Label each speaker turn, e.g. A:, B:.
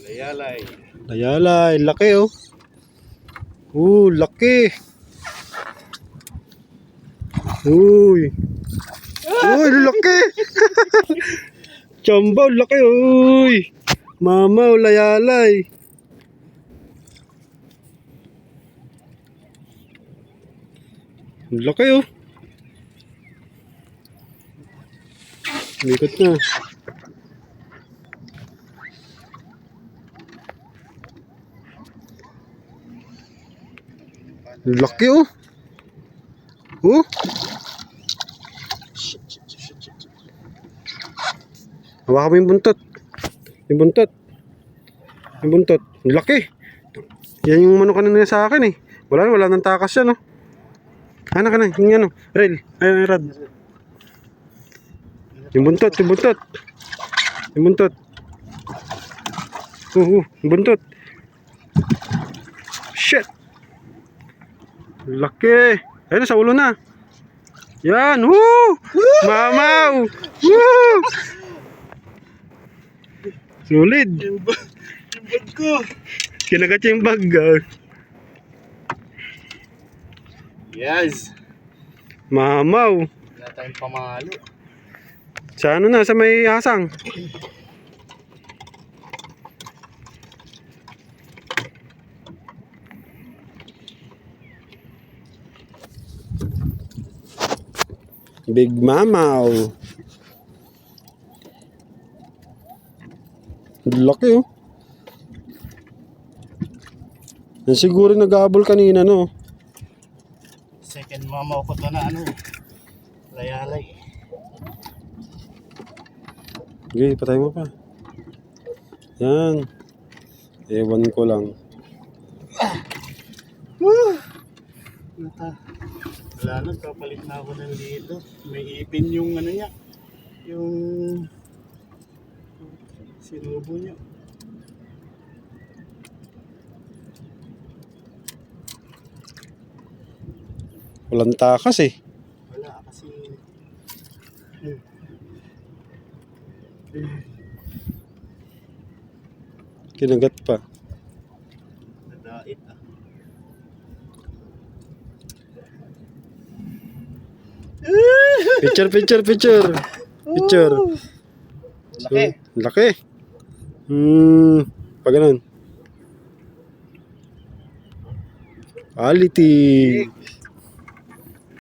A: Layalay.
B: Layalay, laki oh. Laki. Uy. Uy, laki. Chambaw, laki. Uy. Mamaw, layalay. Laki oh. Likot na. Laki oh. Hawakan mo yung buntot. Yung buntot. Yung buntot. Laki. Yan yung manok kanina sa akin eh. Wala nang takas yan oh. Ano ka na? Yung ano? Rail. Ayun, rad. Yung buntot. Yung buntot. Yung buntot. Yung buntot. Shit. Laki. Ayun, sa ulo na. Yan. Woo! Mamaw! Woo! Solid.
A: Yung bag ko.
B: Kinagat yung bag.
A: Yes.
B: Mamaw.
A: Wala tayong pamalo.
B: Sa ano na? Sa may hasang. Big mamaw. Laki oh. Yan siguro nag-aabol kanina no.
A: Second mamaw ko to na ano. Layalay.
B: Okay, patay mo pa. Yan. Ewan ko lang.
A: Wala na, kapalit na ako ng dito. May ipin yung ano niya. Yung sinubo niya.
B: Walang takas eh.
A: Wala kasi
B: Kinagat pa.
A: nadait ah.
B: Picture.
A: Laki.
B: Laki. Pag ganun. Quality.